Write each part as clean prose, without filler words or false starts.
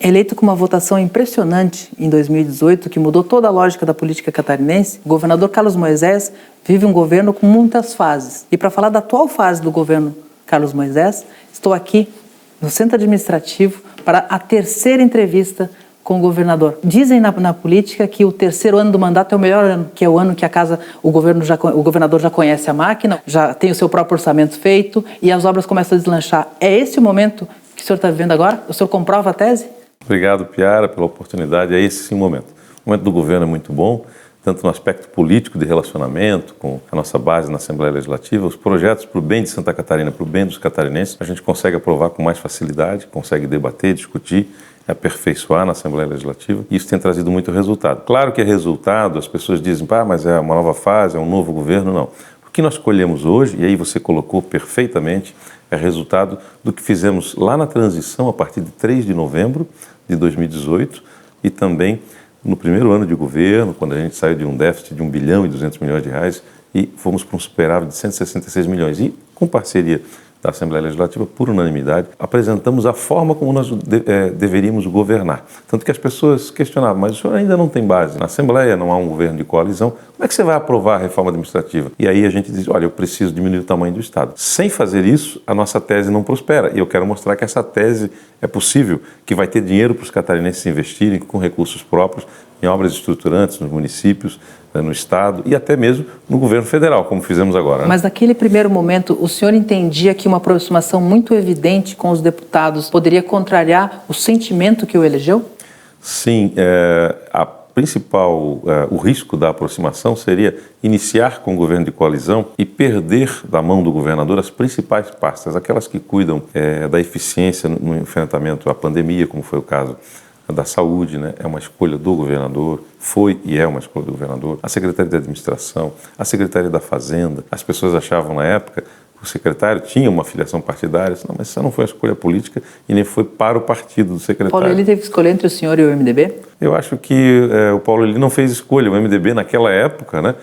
Eleito com uma votação impressionante em 2018, que mudou toda a lógica da política catarinense, o governador Carlos Moisés vive um governo com muitas fases. E para falar da atual fase do governo Carlos Moisés, estou aqui no Centro Administrativo para a terceira entrevista com o governador. Dizem na política que o terceiro ano do mandato é o melhor ano, que é o ano que o governador já conhece a máquina, já tem o seu próprio orçamento feito e as obras começam a deslanchar. É esse o momento que o senhor está vivendo agora? O senhor comprova a tese? Obrigado, Piara, pela oportunidade. É esse sim o momento. O momento do governo é muito bom, tanto no aspecto político de relacionamento com a nossa base na Assembleia Legislativa, os projetos para o bem de Santa Catarina, para o bem dos catarinenses, a gente consegue aprovar com mais facilidade, consegue debater, discutir, aperfeiçoar na Assembleia Legislativa, e isso tem trazido muito resultado. Claro que é resultado, as pessoas dizem, mas é uma nova fase, é um novo governo, não. O que nós colhemos hoje, e aí você colocou perfeitamente, é resultado do que fizemos lá na transição, a partir de 3 de novembro de 2018, e também no primeiro ano de governo, quando a gente saiu de um déficit de 1 bilhão e 200 milhões de reais e fomos para um superávit de 166 milhões. E com parceria da Assembleia Legislativa, por unanimidade, apresentamos a forma como nós deveríamos governar. Tanto que as pessoas questionavam, mas o senhor ainda não tem base. Na Assembleia não há um governo de coalizão, como é que você vai aprovar a reforma administrativa? E aí a gente diz, olha, eu preciso diminuir o tamanho do Estado. Sem fazer isso, a nossa tese não prospera. E eu quero mostrar que essa tese é possível, que vai ter dinheiro para os catarinenses investirem com recursos próprios em obras estruturantes nos municípios, no Estado e até mesmo no governo federal, como fizemos agora. Né? Mas naquele primeiro momento, o senhor entendia que uma aproximação muito evidente com os deputados poderia contrariar o sentimento que o elegeu? Sim, o risco da aproximação seria iniciar com o governo de coalizão e perder da mão do governador as principais pastas, aquelas que cuidam da eficiência no enfrentamento à pandemia, como foi o caso da saúde, né? É uma escolha do governador, foi e é uma escolha do governador, a Secretaria de Administração, a Secretaria da Fazenda. As pessoas achavam na época que o secretário tinha uma filiação partidária, não, mas isso não foi uma escolha política e nem foi para o partido do secretário. Paulo Elie teve que escolher entre o senhor e o MDB? Eu acho que o Paulo Elie não fez escolha. O MDB naquela época, né,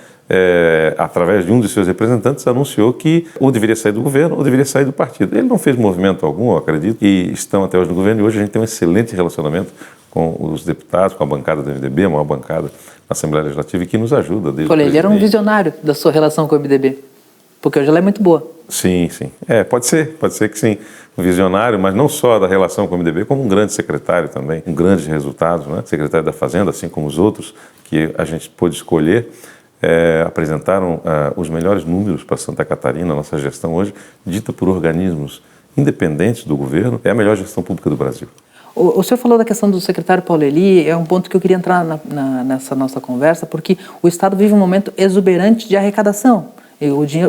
através de um de seus representantes, anunciou que ou deveria sair do governo ou deveria sair do partido. Ele não fez movimento algum, eu acredito, e estão até hoje no governo, e hoje a gente tem um excelente relacionamento com os deputados, com a bancada do MDB, a maior bancada na Assembleia Legislativa, e que nos ajuda. Paulo Elie era um visionário da sua relação com o MDB, porque hoje ela é muito boa. Sim, sim. Pode ser que sim. Um visionário, mas não só da relação com o MDB, como um grande secretário também, com grandes resultados, né? Secretário da Fazenda, assim como os outros que a gente pôde escolher, apresentaram os melhores números para Santa Catarina. Nossa gestão hoje, dita por organismos independentes do governo, é a melhor gestão pública do Brasil. O senhor falou da questão do secretário Paulo Elie, é um ponto que eu queria entrar nessa nossa conversa, porque o Estado vive um momento exuberante de arrecadação.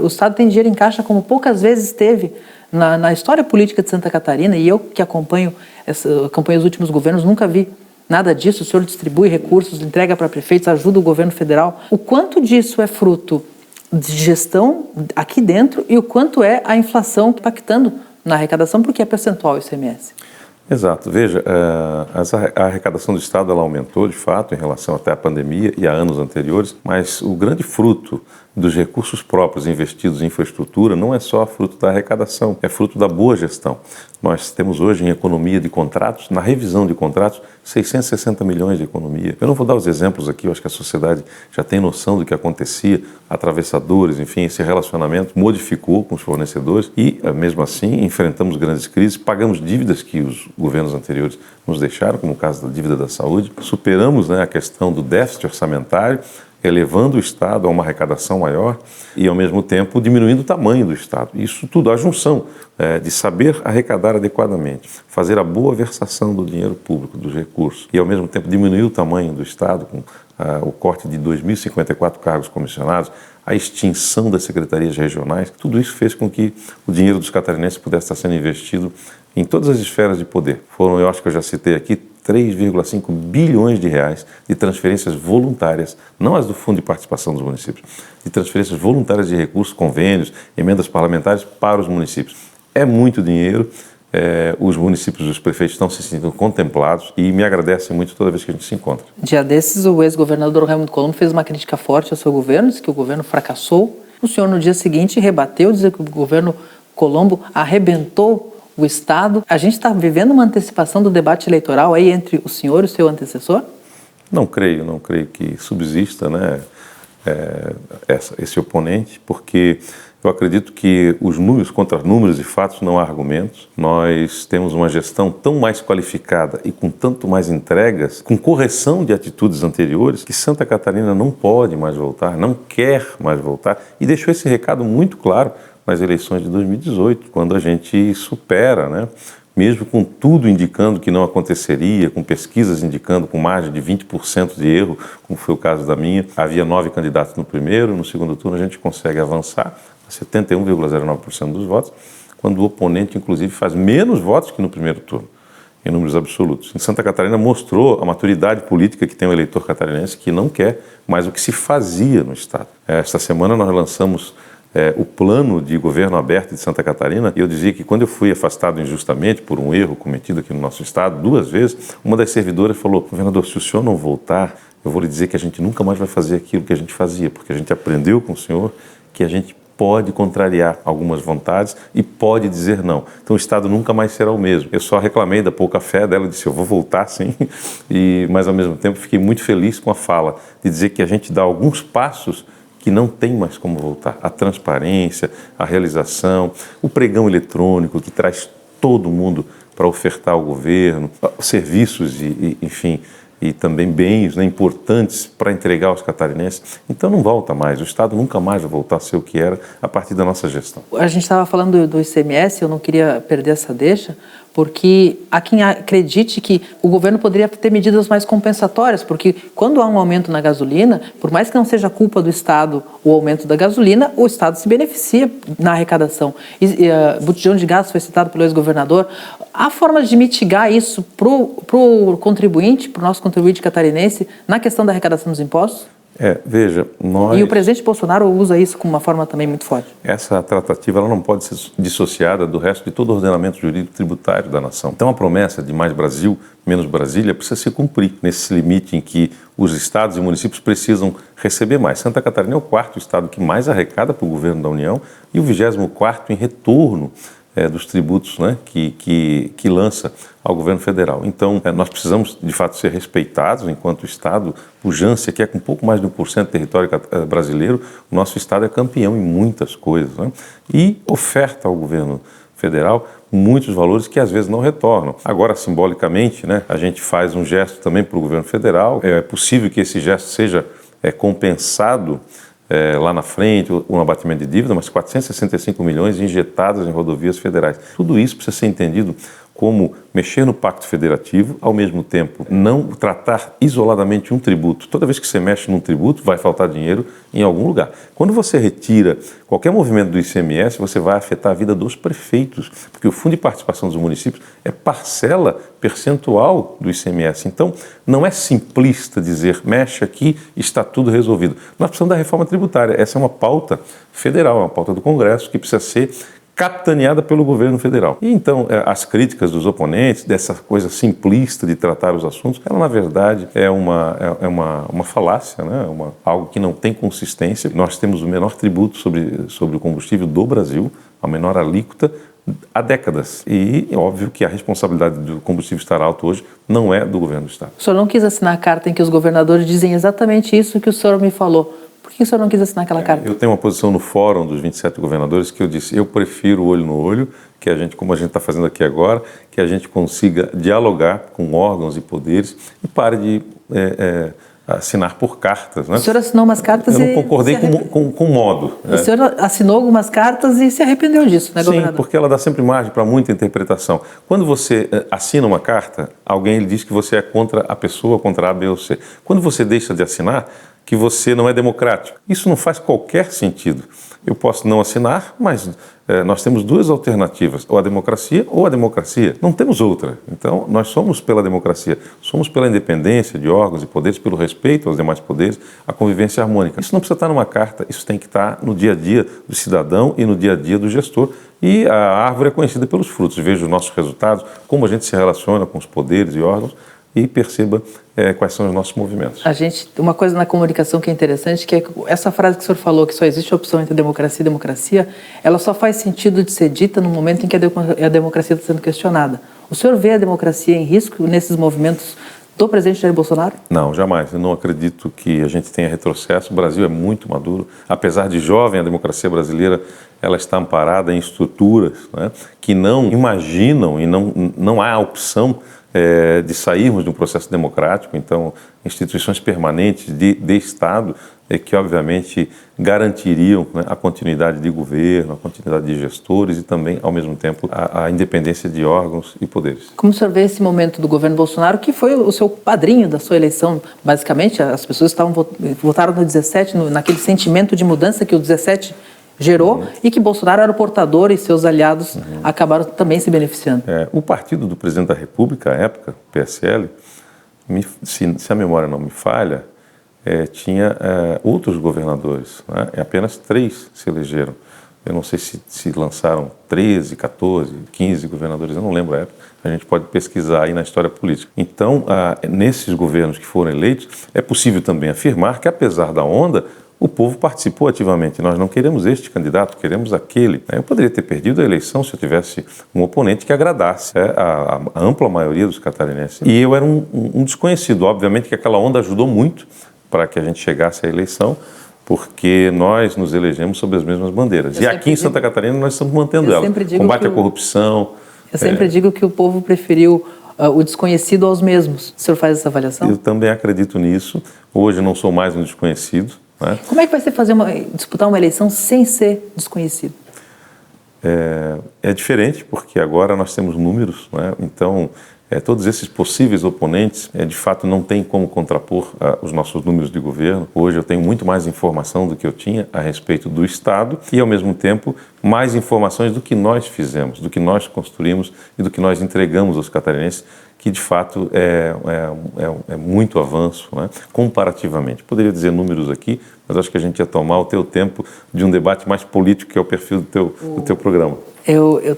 O Estado tem dinheiro em caixa como poucas vezes teve na história política de Santa Catarina, e eu que acompanho os últimos governos nunca vi nada disso. O senhor distribui recursos, entrega para prefeitos, ajuda o governo federal. O quanto disso é fruto de gestão aqui dentro e o quanto é a inflação impactando na arrecadação, porque é percentual o ICMS? Exato. Veja, a arrecadação do Estado ela aumentou, de fato, em relação até à pandemia e a anos anteriores, mas o grande fruto dos recursos próprios investidos em infraestrutura não é só fruto da arrecadação, é fruto da boa gestão. Nós temos hoje em economia de contratos, na revisão de contratos, 660 milhões de economia. Eu não vou dar os exemplos aqui, eu acho que a sociedade já tem noção do que acontecia, atravessadores, enfim, esse relacionamento modificou com os fornecedores e, mesmo assim, enfrentamos grandes crises, pagamos dívidas que os governos anteriores nos deixaram, como o caso da dívida da saúde, superamos, né, a questão do déficit orçamentário, elevando o Estado a uma arrecadação maior e, ao mesmo tempo, diminuindo o tamanho do Estado. Isso tudo, a junção de saber arrecadar adequadamente, fazer a boa versação do dinheiro público, dos recursos, e, ao mesmo tempo, diminuir o tamanho do Estado com o corte de 2.054 cargos comissionados, a extinção das secretarias regionais, tudo isso fez com que o dinheiro dos catarinenses pudesse estar sendo investido em todas as esferas de poder. Foram, eu acho que eu já citei aqui, 3,5 bilhões de reais de transferências voluntárias, não as do Fundo de Participação dos Municípios, de transferências voluntárias de recursos, convênios, emendas parlamentares para os municípios. É muito dinheiro, os municípios, os prefeitos estão se sentindo contemplados e me agradecem muito toda vez que a gente se encontra. Dia desses, o ex-governador Raimundo Colombo fez uma crítica forte ao seu governo, disse que o governo fracassou. O senhor, no dia seguinte, rebateu, dizendo que o governo Colombo arrebentou o Estado. A gente está vivendo uma antecipação do debate eleitoral aí entre o senhor e o seu antecessor? Não creio que subsista, né, esse oponente, porque eu acredito que os números contra números e fatos não há argumentos. Nós temos uma gestão tão mais qualificada e com tanto mais entregas, com correção de atitudes anteriores, que Santa Catarina não pode mais voltar, não quer mais voltar, e deixou esse recado muito claro nas eleições de 2018, quando a gente supera, né? Mesmo com tudo indicando que não aconteceria, com pesquisas indicando com margem de 20% de erro, como foi o caso da minha, havia 9 candidatos no primeiro, no segundo turno a gente consegue avançar a 71,09% dos votos, quando o oponente, inclusive, faz menos votos que no primeiro turno, em números absolutos. Em Santa Catarina mostrou a maturidade política que tem o eleitor catarinense, que não quer mais o que se fazia no Estado. Esta semana nós lançamos o plano de governo aberto de Santa Catarina, e eu dizia que quando eu fui afastado injustamente por um erro cometido aqui no nosso estado, 2 vezes, uma das servidoras falou: governador, se o senhor não voltar, eu vou lhe dizer que a gente nunca mais vai fazer aquilo que a gente fazia, porque a gente aprendeu com o senhor que a gente pode contrariar algumas vontades e pode dizer não. Então o Estado nunca mais será o mesmo. Eu só reclamei da pouca fé dela, disse: eu vou voltar sim, mas ao mesmo tempo fiquei muito feliz com a fala, de dizer que a gente dá alguns passos que não tem mais como voltar. A transparência, a realização, o pregão eletrônico que traz todo mundo para ofertar ao governo, serviços enfim, e também bens, né, importantes para entregar aos catarinenses. Então não volta mais, o Estado nunca mais vai voltar a ser o que era a partir da nossa gestão. A gente estava falando do ICMS, eu não queria perder essa deixa, porque há quem acredite que o governo poderia ter medidas mais compensatórias, porque quando há um aumento na gasolina, por mais que não seja culpa do Estado o aumento da gasolina, o Estado se beneficia na arrecadação. Botijão de gás foi citado pelo ex-governador. Há formas de mitigar isso para o contribuinte, para o nosso contribuinte catarinense, na questão da arrecadação dos impostos? Veja, nós... E o presidente Bolsonaro usa isso como uma forma também muito forte. Essa tratativa ela não pode ser dissociada do resto de todo o ordenamento jurídico tributário da nação. Então a promessa de mais Brasil, menos Brasília precisa se cumprir nesse limite em que os estados e municípios precisam receber mais. Santa Catarina é o 4º estado que mais arrecada para o governo da União e o 24º em retorno dos tributos, né, que lança ao governo federal. Então, nós precisamos, de fato, ser respeitados enquanto Estado. Pujança, que é com um pouco mais de 1% do território brasileiro, o nosso Estado é campeão em muitas coisas, né, e oferta ao governo federal muitos valores que às vezes não retornam. Agora, simbolicamente, né, a gente faz um gesto também para o governo federal. É possível que esse gesto seja compensado lá na frente, um abatimento de dívida, mas 465 milhões injetados em rodovias federais. Tudo isso precisa ser entendido como mexer no pacto federativo, ao mesmo tempo não tratar isoladamente um tributo. Toda vez que você mexe num tributo, vai faltar dinheiro em algum lugar. Quando você retira qualquer movimento do ICMS, você vai afetar a vida dos prefeitos, porque o Fundo de Participação dos Municípios é parcela percentual do ICMS. Então, não é simplista dizer, mexe aqui, está tudo resolvido. Nós precisamos da reforma tributária. Essa é uma pauta federal, é uma pauta do Congresso que precisa ser capitaneada pelo governo federal. E então, as críticas dos oponentes, dessa coisa simplista de tratar os assuntos, ela na verdade é uma falácia, né? Algo que não tem consistência. Nós temos o menor tributo sobre o combustível do Brasil, a menor alíquota há décadas. E é óbvio que a responsabilidade do combustível estar alto hoje não é do governo do Estado. O senhor não quis assinar a carta em que os governadores dizem exatamente isso que o senhor me falou. Por que o senhor não quis assinar aquela carta? Eu tenho uma posição no fórum dos 27 governadores que eu disse, eu prefiro olho no olho, que a gente, como a gente está fazendo aqui agora, que a gente consiga dialogar com órgãos e poderes e pare de assinar por cartas. Né? O senhor assinou umas cartas eu não concordei com o modo. O senhor assinou algumas cartas e se arrependeu disso, né, governador? Sim, porque ela dá sempre margem para muita interpretação. Quando você assina uma carta, alguém lhe diz que você é contra a pessoa, contra A, B ou C. Quando você deixa de assinar, que você não é democrático. Isso não faz qualquer sentido. Eu posso não assinar, mas nós temos 2 alternativas, ou a democracia ou a democracia. Não temos outra. Então, nós somos pela democracia, somos pela independência de órgãos e poderes, pelo respeito aos demais poderes, a convivência harmônica. Isso não precisa estar numa carta, isso tem que estar no dia a dia do cidadão e no dia a dia do gestor. E a árvore é conhecida pelos frutos. Veja os nossos resultados, como a gente se relaciona com os poderes e órgãos. e perceba quais são os nossos movimentos. Uma coisa na comunicação que é interessante, que é essa frase que o senhor falou, que só existe a opção entre democracia e democracia, ela só faz sentido de ser dita no momento em que a democracia está sendo questionada. O senhor vê a democracia em risco nesses movimentos do presidente Jair Bolsonaro? Não, jamais. Eu não acredito que a gente tenha retrocesso. O Brasil é muito maduro. Apesar de jovem, a democracia brasileira ela está amparada em estruturas, né, que não imaginam e não há opção de sairmos de um processo democrático. Então, instituições permanentes de Estado que, obviamente, garantiriam, né, a continuidade de governo, a continuidade de gestores e também, ao mesmo tempo, a independência de órgãos e poderes. Como o senhor vê esse momento do governo Bolsonaro, que foi o seu padrinho da sua eleição? Basicamente, as pessoas votaram no 17, naquele sentimento de mudança que o 17 gerou e que Bolsonaro era o portador e seus aliados acabaram também se beneficiando. O partido do presidente da República, à época, o PSL, se a memória não me falha, tinha outros governadores, né? Apenas 3 se elegeram. Eu não sei se lançaram 13, 14, 15 governadores, eu não lembro a época. A gente pode pesquisar aí na história política. Então, nesses governos que foram eleitos, é possível também afirmar que, apesar da onda, o povo participou ativamente. Nós não queremos este candidato, queremos aquele. Eu poderia ter perdido a eleição se eu tivesse um oponente que agradasse a ampla maioria dos catarinenses. E eu era um desconhecido. Obviamente que aquela onda ajudou muito para que a gente chegasse à eleição, porque nós nos elegemos sob as mesmas bandeiras. E aqui em Santa Catarina nós estamos mantendo ela. Combate à corrupção. Eu sempre digo que o povo preferiu o desconhecido aos mesmos. O senhor faz essa avaliação? Eu também acredito nisso. Hoje não sou mais um desconhecido. Como é que vai ser disputar uma eleição sem ser desconhecido? É diferente, porque agora nós temos números, né? Então, todos esses possíveis oponentes, de fato, não tem como contrapor os nossos números de governo. Hoje eu tenho muito mais informação do que eu tinha a respeito do Estado e, ao mesmo tempo, mais informações do que nós fizemos, do que nós construímos e do que nós entregamos aos catarinenses, que de fato é muito avanço, né, comparativamente. Poderia dizer números aqui, mas acho que a gente ia tomar o teu tempo de um debate mais político, que é o perfil do teu programa.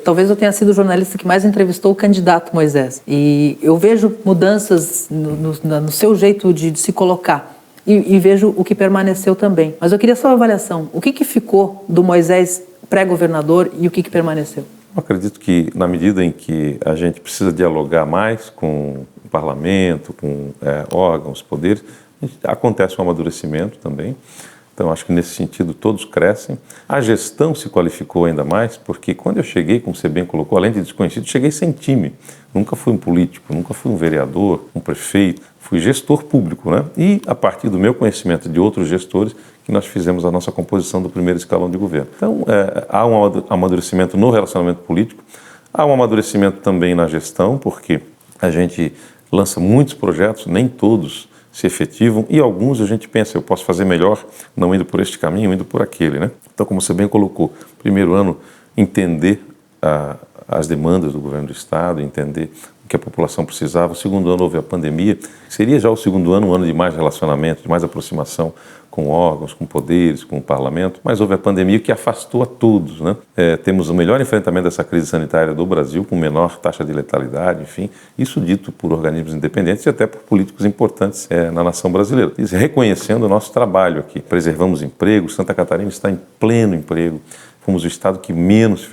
Talvez eu tenha sido o jornalista que mais entrevistou o candidato Moisés. E eu vejo mudanças no seu jeito de se colocar. E vejo o que permaneceu também. Mas eu queria só uma avaliação. O que ficou do Moisés pré-governador e o que permaneceu? Eu acredito que, na medida em que a gente precisa dialogar mais com o parlamento, com órgãos, poderes, acontece um amadurecimento também. Então, acho que nesse sentido todos crescem. A gestão se qualificou ainda mais, porque quando eu cheguei, como você bem colocou, além de desconhecido, cheguei sem time. Nunca fui um político, nunca fui um vereador, um prefeito, fui gestor público, né? E a partir do meu conhecimento de outros gestores, que nós fizemos a nossa composição do primeiro escalão de governo. Então, há um amadurecimento no relacionamento político, há um amadurecimento também na gestão, porque a gente lança muitos projetos, nem todos se efetivam, e alguns a gente pensa, eu posso fazer melhor não indo por este caminho, indo por aquele, né? Então, como você bem colocou, primeiro ano, entender as demandas do governo do Estado, entender o que a população precisava. O segundo ano houve a pandemia, seria já o segundo ano um ano de mais relacionamento, de mais aproximação com órgãos, com poderes, com o parlamento, mas houve a pandemia que afastou a todos, né? Temos o melhor enfrentamento dessa crise sanitária do Brasil, com menor taxa de letalidade, enfim, isso dito por organismos independentes e até por políticos importantes na nação brasileira. Reconhecendo o nosso trabalho aqui, preservamos emprego, Santa Catarina está em pleno emprego, fomos o estado que menos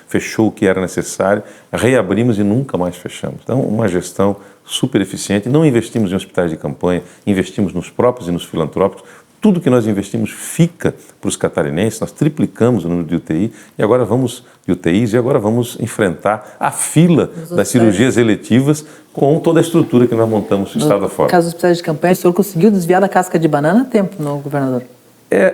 fechou o que era necessário, reabrimos e nunca mais fechamos. Então, uma gestão super eficiente, não investimos em hospitais de campanha, investimos nos próprios e nos filantrópicos. Tudo que nós investimos fica para os catarinenses, nós triplicamos o número de UTI e agora vamos enfrentar a fila das cirurgias eletivas com toda a estrutura que nós montamos estado afora. No caso dos hospitais de campanha, o senhor conseguiu desviar da casca de banana a tempo, não, governador?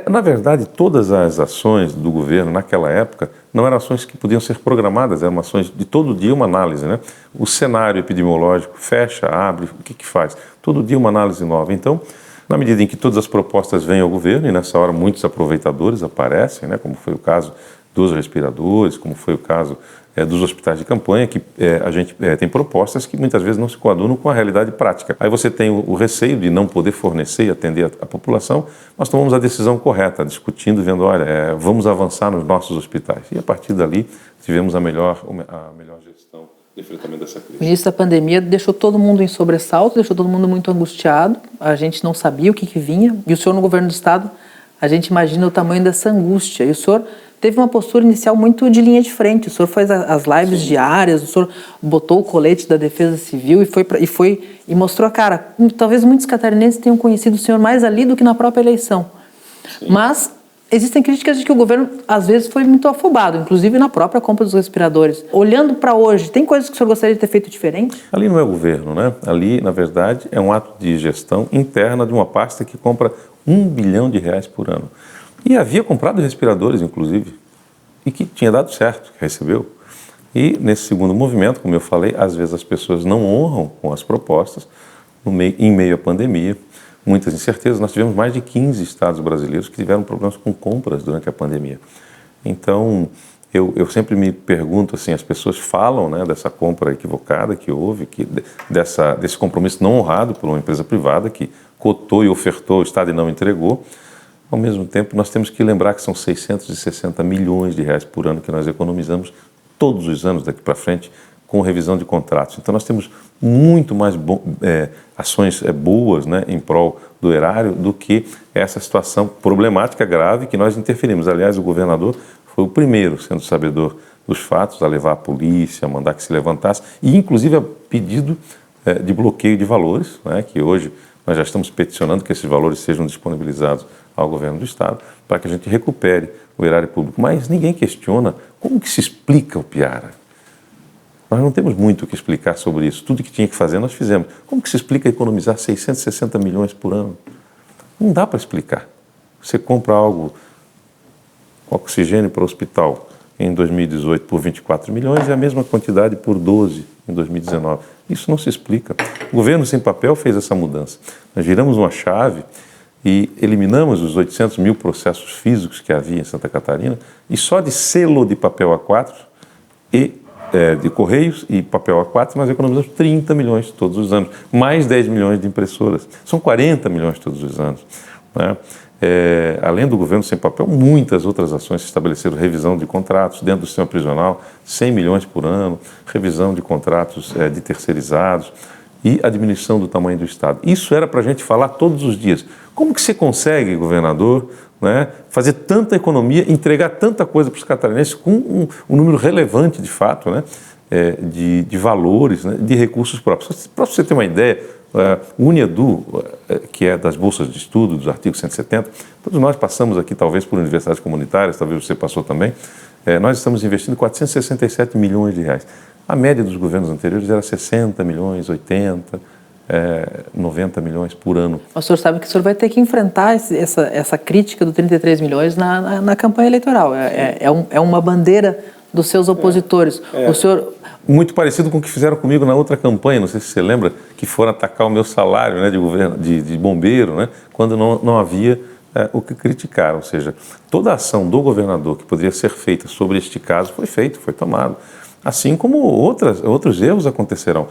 Na verdade, todas as ações do governo naquela época não eram ações que podiam ser programadas, eram ações de todo dia uma análise, né? O cenário epidemiológico fecha, abre, o que faz? Todo dia uma análise nova. Então, na medida em que todas as propostas vêm ao governo, e nessa hora muitos aproveitadores aparecem, né? Como foi o caso dos respiradores, como foi o caso dos hospitais de campanha, que a gente tem propostas que muitas vezes não se coadunam com a realidade prática. Aí você tem o receio de não poder fornecer e atender a população, nós tomamos a decisão correta, discutindo, vendo, olha, vamos avançar nos nossos hospitais. E a partir dali tivemos a melhor gestão de enfrentamento dessa crise? O início da pandemia deixou todo mundo em sobressalto, deixou todo mundo muito angustiado. A gente não sabia o que vinha. E o senhor no governo do Estado, a gente imagina o tamanho dessa angústia. E o senhor teve uma postura inicial muito de linha de frente. O senhor faz as lives diárias, o senhor botou o colete da Defesa Civil e mostrou a cara. Talvez muitos catarinenses tenham conhecido o senhor mais ali do que na própria eleição. Sim. Mas existem críticas de que o governo, às vezes, foi muito afobado, inclusive na própria compra dos respiradores. Olhando para hoje, tem coisas que o senhor gostaria de ter feito diferente? Ali não é o governo, né? Ali, na verdade, é um ato de gestão interna de uma pasta que compra R$1 bilhão por ano. E havia comprado respiradores, inclusive, e que tinha dado certo, que recebeu. E nesse segundo movimento, como eu falei, às vezes as pessoas não honram com as propostas em meio à pandemia. Muitas incertezas. Nós tivemos mais de 15 estados brasileiros que tiveram problemas com compras durante a pandemia. Então, eu sempre me pergunto, assim, as pessoas falam, né, dessa compra equivocada que houve, desse compromisso não honrado por uma empresa privada que cotou e ofertou, o Estado e não entregou. Ao mesmo tempo, nós temos que lembrar que são R$660 milhões por ano que nós economizamos todos os anos daqui para frente com revisão de contratos. Então, nós temos muito mais ações boas, né, em prol do erário do que essa situação problemática grave que nós interferimos. Aliás, o governador foi o primeiro, sendo sabedor dos fatos, a levar a polícia, a mandar que se levantasse, e inclusive a pedido de bloqueio de valores, né, que hoje nós já estamos peticionando que esses valores sejam disponibilizados ao governo do Estado para que a gente recupere o erário público. Mas ninguém questiona como que se explica o Piara. Nós não temos muito o que explicar sobre isso. Tudo que tinha que fazer, nós fizemos. Como que se explica economizar 660 milhões por ano? Não dá para explicar. Você compra oxigênio para o hospital em 2018 por 24 milhões e a mesma quantidade por 12 em 2019. Isso não se explica. O governo sem papel fez essa mudança. Nós giramos uma chave e eliminamos os 800 mil processos físicos que havia em Santa Catarina e só de selo de papel A4 e de Correios e papel A4, nós economizamos 30 milhões todos os anos, mais 10 milhões de impressoras. São 40 milhões todos os anos, né? Além do governo sem papel, muitas outras ações se estabeleceram, revisão de contratos dentro do sistema prisional, 100 milhões por ano, revisão de contratos de terceirizados e a diminuição do tamanho do Estado. Isso era para a gente falar todos os dias. Como que você consegue, governador, né, fazer tanta economia, entregar tanta coisa para os catarinenses com um número relevante, de fato, né, de valores, né, de recursos próprios? Para você ter uma ideia, o UNIEDU, que é das bolsas de estudo, dos artigos 170, todos nós passamos aqui, talvez por universidades comunitárias, talvez você passou também, nós estamos investindo 467 milhões de reais. A média dos governos anteriores era 60 milhões, 80, 90 milhões por ano. O senhor sabe que o senhor vai ter que enfrentar essa crítica do 33 milhões na campanha eleitoral. É uma bandeira dos seus opositores. O senhor... Muito parecido com o que fizeram comigo na outra campanha, não sei se você lembra, que foram atacar o meu salário, né, de bombeiro, né, quando não havia o que criticar. Ou seja, toda a ação do governador que poderia ser feita sobre este caso foi feita, foi tomada. Assim como outros erros acontecerão.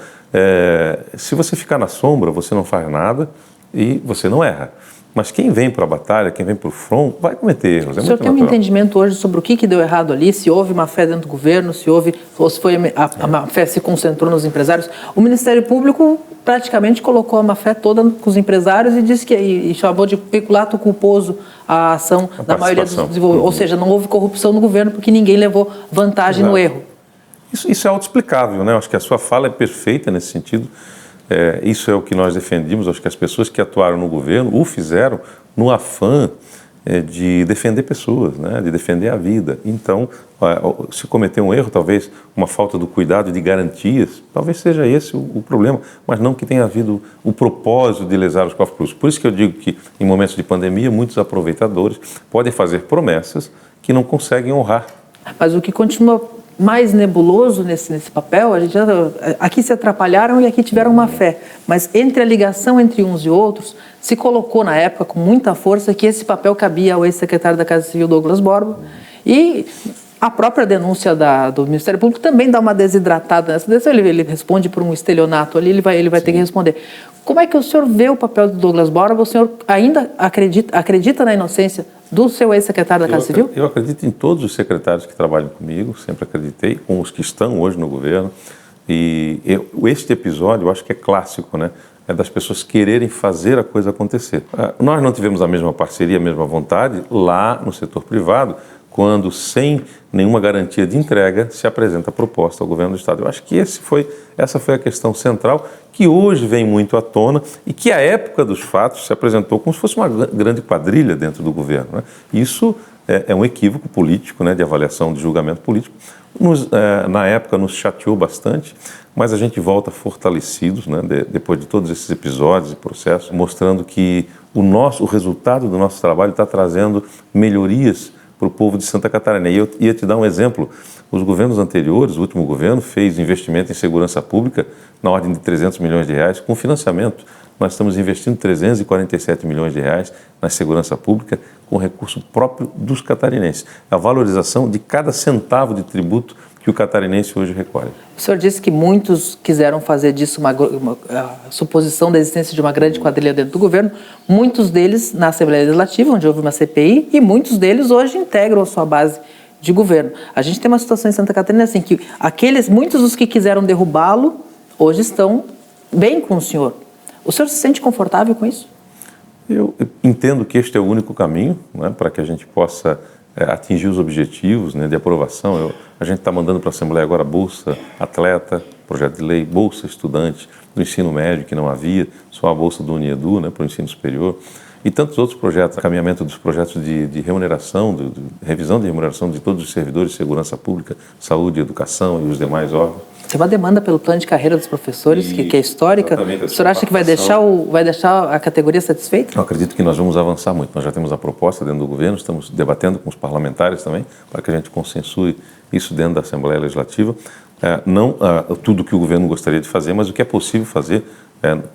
Se você ficar na sombra, você não faz nada e você não erra. Mas quem vem para a batalha, quem vem para o front, vai cometer erros. O senhor tem um entendimento hoje sobre o que deu errado ali? Se houve má fé dentro do governo, se foi a má fé se concentrou nos empresários? O Ministério Público praticamente colocou a má fé toda com os empresários e disse e chamou de peculato culposo a ação da maioria dos desenvolvedores. Ou seja, não houve corrupção no governo porque ninguém levou vantagem no erro. Isso é autoexplicável, né? Acho que a sua fala é perfeita nesse sentido. Isso é o que nós defendimos. Acho que as pessoas que atuaram no governo o fizeram no afã de defender pessoas, né? De defender a vida. Então, se cometer um erro, talvez uma falta do cuidado e de garantias, talvez seja esse o problema, mas não que tenha havido o propósito de lesar os cofres públicos. Por isso que eu digo que, em momentos de pandemia, muitos aproveitadores podem fazer promessas que não conseguem honrar. Mas o que continua mais nebuloso nesse papel, aqui se atrapalharam e aqui tiveram má fé, mas entre a ligação entre uns e outros, se colocou na época com muita força que esse papel cabia ao ex-secretário da Casa Civil, Douglas Borba, e a própria denúncia do Ministério Público também dá uma desidratada nessa. Ele responde por um estelionato ali, ele vai ter que responder. Como é que o senhor vê o papel do Douglas Borba? O senhor ainda acredita na inocência do seu ex-secretário da Casa Civil? Eu acredito em todos os secretários que trabalham comigo, sempre acreditei, com os que estão hoje no governo. Este episódio, eu acho que é clássico, né? É das pessoas quererem fazer a coisa acontecer. Nós não tivemos a mesma parceria, a mesma vontade lá no setor privado, quando, sem nenhuma garantia de entrega, se apresenta a proposta ao governo do Estado. Eu acho que essa foi a questão central, que hoje vem muito à tona e que, à época dos fatos, se apresentou como se fosse uma grande quadrilha dentro do governo, né? Isso é um equívoco político, né, de avaliação, de julgamento político. Na época nos chateou bastante, mas a gente volta fortalecidos, né, depois de todos esses episódios e processos, mostrando que o resultado do nosso trabalho está trazendo melhorias para o povo de Santa Catarina. E eu ia te dar um exemplo. Os governos anteriores, o último governo, fez investimento em segurança pública na ordem de 300 milhões de reais com financiamento. Nós estamos investindo 347 milhões de reais na segurança pública com recurso próprio dos catarinenses. A valorização de cada centavo de tributo que o catarinense hoje recolhe. O senhor disse que muitos quiseram fazer disso uma suposição da existência de uma grande quadrilha dentro do governo, muitos deles na Assembleia Legislativa, onde houve uma CPI, e muitos deles hoje integram a sua base de governo. A gente tem uma situação em Santa Catarina assim, que muitos dos que quiseram derrubá-lo, hoje estão bem com o senhor. O senhor se sente confortável com isso? Eu entendo que este é o único caminho, né, para que a gente possa atingir os objetivos, né, de aprovação. A gente está mandando para a Assembleia agora Bolsa Atleta, projeto de lei, Bolsa Estudante do ensino médio, que não havia, só a Bolsa do Uniedu, né, para o ensino superior, e tantos outros projetos, caminhamento dos projetos de remuneração, revisão de remuneração de todos os servidores de segurança pública, saúde, educação e os demais órgãos. Tem uma demanda pelo plano de carreira dos professores, que é histórica. O senhor acha que vai deixar a categoria satisfeita? Eu acredito que nós vamos avançar muito. Nós já temos a proposta dentro do governo, estamos debatendo com os parlamentares também, para que a gente consensue isso dentro da Assembleia Legislativa. Não tudo que o governo gostaria de fazer, mas o que é possível fazer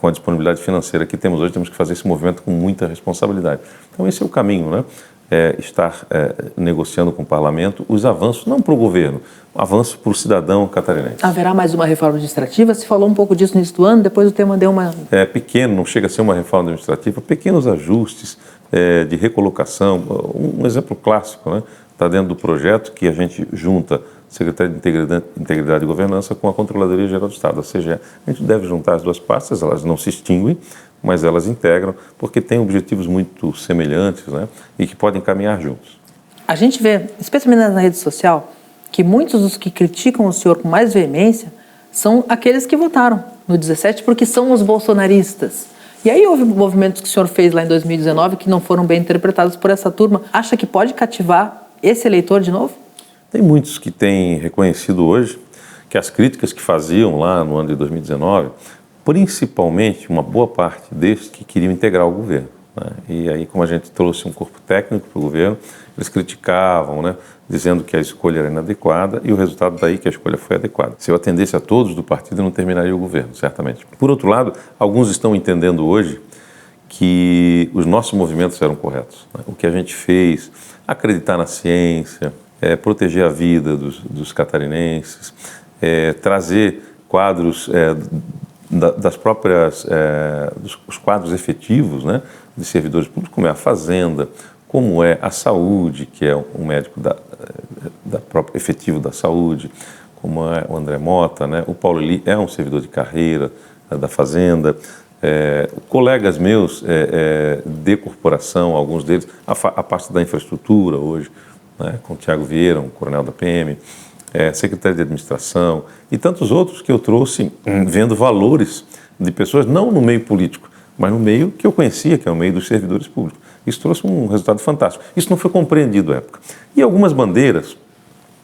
com a disponibilidade financeira que temos hoje, temos que fazer esse movimento com muita responsabilidade. Então esse é o caminho, né? Estar negociando com o parlamento os avanços, não para o governo, avanços para o cidadão catarinense. Haverá mais uma reforma administrativa? Se falou um pouco disso no início do ano, depois o tema deu uma... Pequeno, não chega a ser uma reforma administrativa, pequenos ajustes de recolocação. Um exemplo clássico, né? Está dentro do projeto que a gente junta Secretaria de Integridade e Governança com a Controladoria Geral do Estado, ou seja, a gente deve juntar as duas pastas, elas não se extinguem, mas elas integram, porque têm objetivos muito semelhantes, né, e que podem caminhar juntos. A gente vê, especialmente na rede social, que muitos dos que criticam o senhor com mais veemência são aqueles que votaram no 17 porque são os bolsonaristas. E aí houve movimentos que o senhor fez lá em 2019 que não foram bem interpretados por essa turma. Acha que pode cativar esse eleitor de novo? Tem muitos que têm reconhecido hoje que as críticas que faziam lá no ano de 2019, principalmente uma boa parte destes que queriam integrar o governo, né? E aí, como a gente trouxe um corpo técnico para o governo, eles criticavam, né, dizendo que a escolha era inadequada e o resultado daí que a escolha foi adequada. Se eu atendesse a todos do partido, eu não terminaria o governo, certamente. Por outro lado, alguns estão entendendo hoje que os nossos movimentos eram corretos, né? O que a gente fez, acreditar na ciência, proteger a vida dos catarinenses, trazer quadros das próprias, os quadros efetivos, né, de servidores públicos, como é a fazenda, como é a saúde, que é um médico efetivo da saúde, como é o André Mota, né, o Paulo Eli é um servidor de carreira da fazenda, colegas meus de corporação, alguns deles, a parte da infraestrutura hoje, né, com o Tiago Vieira, um coronel da PM, secretário de administração e tantos outros que eu trouxe vendo valores de pessoas, não no meio político, mas no meio que eu conhecia, que é o meio dos servidores públicos. Isso trouxe um resultado fantástico. Isso não foi compreendido à época. E algumas bandeiras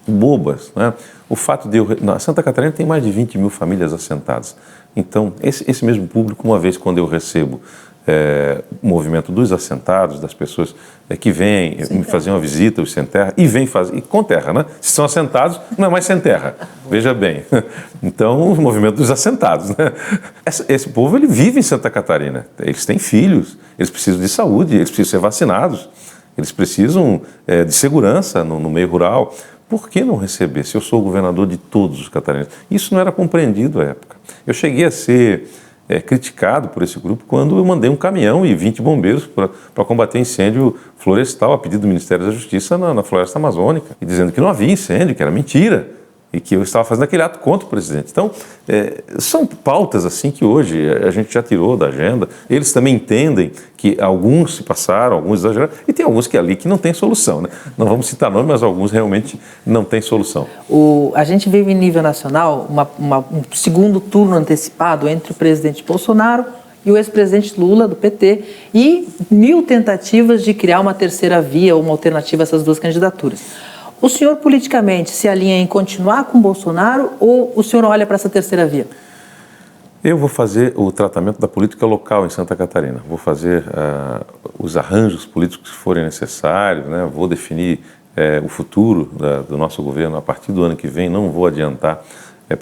bobas, né? O fato de Santa Catarina tem mais de 20 mil famílias assentadas. Então, esse mesmo público, uma vez quando eu recebo o movimento dos assentados, das pessoas que vêm me fazer uma visita, os sem terra, e vêm fazer, e com terra, né? Se são assentados, não é mais sem terra. Veja bem. Então, o movimento dos assentados, né? Esse povo, ele vive em Santa Catarina. Eles têm filhos, eles precisam de saúde, eles precisam ser vacinados, eles precisam de segurança no meio rural. Por que não receber, se eu sou o governador de todos os catarinenses? Isso não era compreendido à época. Eu cheguei a ser criticado por esse grupo quando eu mandei um caminhão e 20 bombeiros para combater incêndio florestal a pedido do Ministério da Justiça na floresta amazônica, e dizendo que não havia incêndio, que era mentira. e que eu estava fazendo aquele ato contra o presidente. Então, são pautas assim que hoje a gente já tirou da agenda. Eles também entendem que alguns se passaram, alguns exageraram, e tem alguns que ali que não tem solução, né? Não vamos citar nomes, mas alguns realmente não têm solução. A gente vive em nível nacional um segundo turno antecipado entre o presidente Bolsonaro e o ex-presidente Lula, do PT, e 1000 tentativas de criar uma terceira via, uma alternativa a essas duas candidaturas. O senhor politicamente se alinha em continuar com Bolsonaro ou o senhor olha para essa terceira via? Eu vou fazer o tratamento da política local em Santa Catarina. Vou fazer os arranjos políticos que forem necessários, né? Vou definir o futuro do nosso governo a partir do ano que vem. Não vou adiantar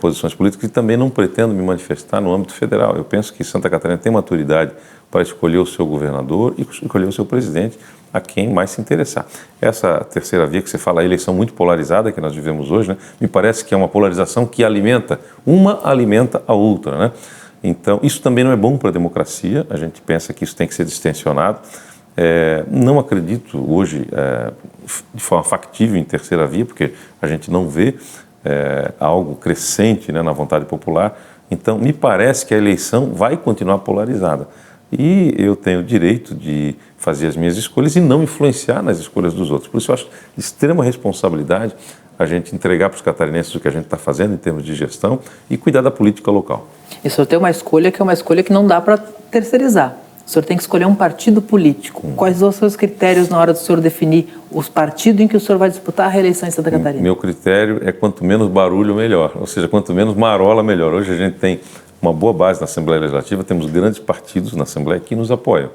posições políticas e também não pretendo me manifestar no âmbito federal. Eu penso que Santa Catarina tem maturidade para escolher o seu governador e escolher o seu presidente, a quem mais se interessar. Essa terceira via que você fala, a eleição muito polarizada que nós vivemos hoje, né, me parece que é uma polarização que uma alimenta a outra, né? Então, isso também não é bom para a democracia, a gente pensa que isso tem que ser distensionado. Não acredito hoje de forma factível em terceira via, porque a gente não vê algo crescente, né, na vontade popular. Então, me parece que a eleição vai continuar polarizada. E eu tenho o direito de fazer as minhas escolhas e não influenciar nas escolhas dos outros. Por isso eu acho de extrema responsabilidade a gente entregar para os catarinenses o que a gente está fazendo em termos de gestão e cuidar da política local. E o senhor tem uma escolha que é uma escolha que não dá para terceirizar. O senhor tem que escolher um partido político. Quais são os seus critérios na hora do senhor definir os partidos em que o senhor vai disputar a reeleição em Santa Catarina? Meu critério é quanto menos barulho, melhor. Ou seja, quanto menos marola, melhor. Hoje a gente tem uma boa base na Assembleia Legislativa, temos grandes partidos na Assembleia que nos apoiam.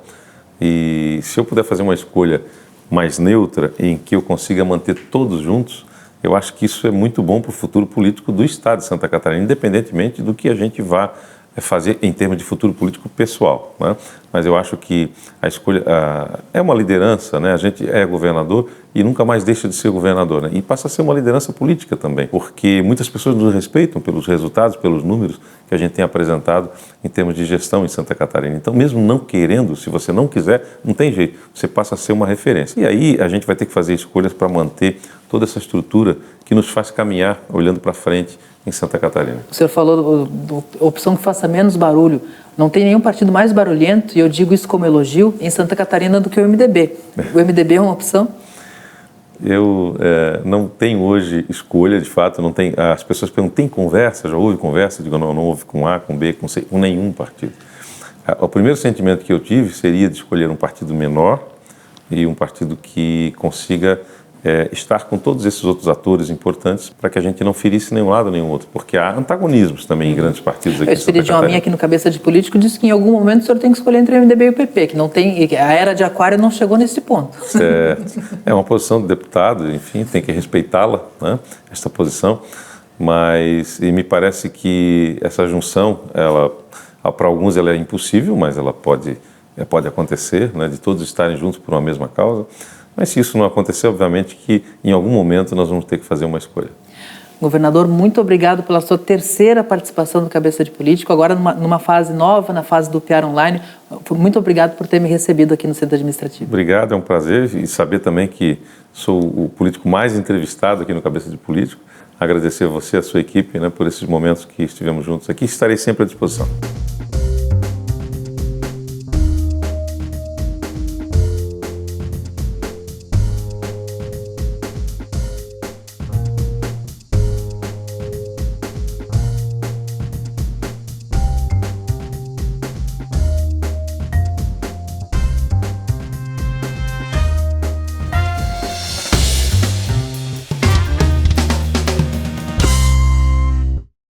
E se eu puder fazer uma escolha mais neutra, em que eu consiga manter todos juntos, eu acho que isso é muito bom para o futuro político do Estado de Santa Catarina, independentemente do que a gente vá fazer em termos de futuro político pessoal, né? Mas eu acho que a escolha é uma liderança, né? A gente é governador e nunca mais deixa de ser governador, né? E passa a ser uma liderança política também, porque muitas pessoas nos respeitam pelos resultados, pelos números que a gente tem apresentado em termos de gestão em Santa Catarina. Então, mesmo não querendo, se você não quiser, não tem jeito, você passa a ser uma referência. E aí a gente vai ter que fazer escolhas para manter toda essa estrutura que nos faz caminhar olhando para frente em Santa Catarina. O senhor falou da opção que faça menos barulho. Não tem nenhum partido mais barulhento, e eu digo isso como elogio, em Santa Catarina do que o MDB. O MDB é uma opção? Eu não tenho hoje escolha, de fato, não tem. As pessoas perguntam, tem conversa? Já houve conversa? Eu digo, não houve com A, com B, com C, com nenhum partido. O primeiro sentimento que eu tive seria de escolher um partido menor e um partido que consiga estar com todos esses outros atores importantes para que a gente não ferisse nenhum lado nem outro, porque há antagonismos também em grandes partidos aqui em Santa Catarina. O Espiridion, aqui no Cabeça de Político, disse que em algum momento o senhor tem que escolher entre o MDB e o PP, que não tem, a era de Aquário não chegou nesse ponto. É uma posição de deputado, enfim, tem que respeitá-la, né, esta posição, mas me parece que essa junção, para alguns ela é impossível, mas ela pode acontecer, né, de todos estarem juntos por uma mesma causa. Mas se isso não acontecer, obviamente que em algum momento nós vamos ter que fazer uma escolha. Governador, muito obrigado pela sua terceira participação no Cabeça de Político, agora numa fase nova, na fase do PR Online. Muito obrigado por ter me recebido aqui no Centro Administrativo. Obrigado, é um prazer, e saber também que sou o político mais entrevistado aqui no Cabeça de Político. Agradecer a você e a sua equipe, né, por esses momentos que estivemos juntos aqui. Estarei sempre à disposição.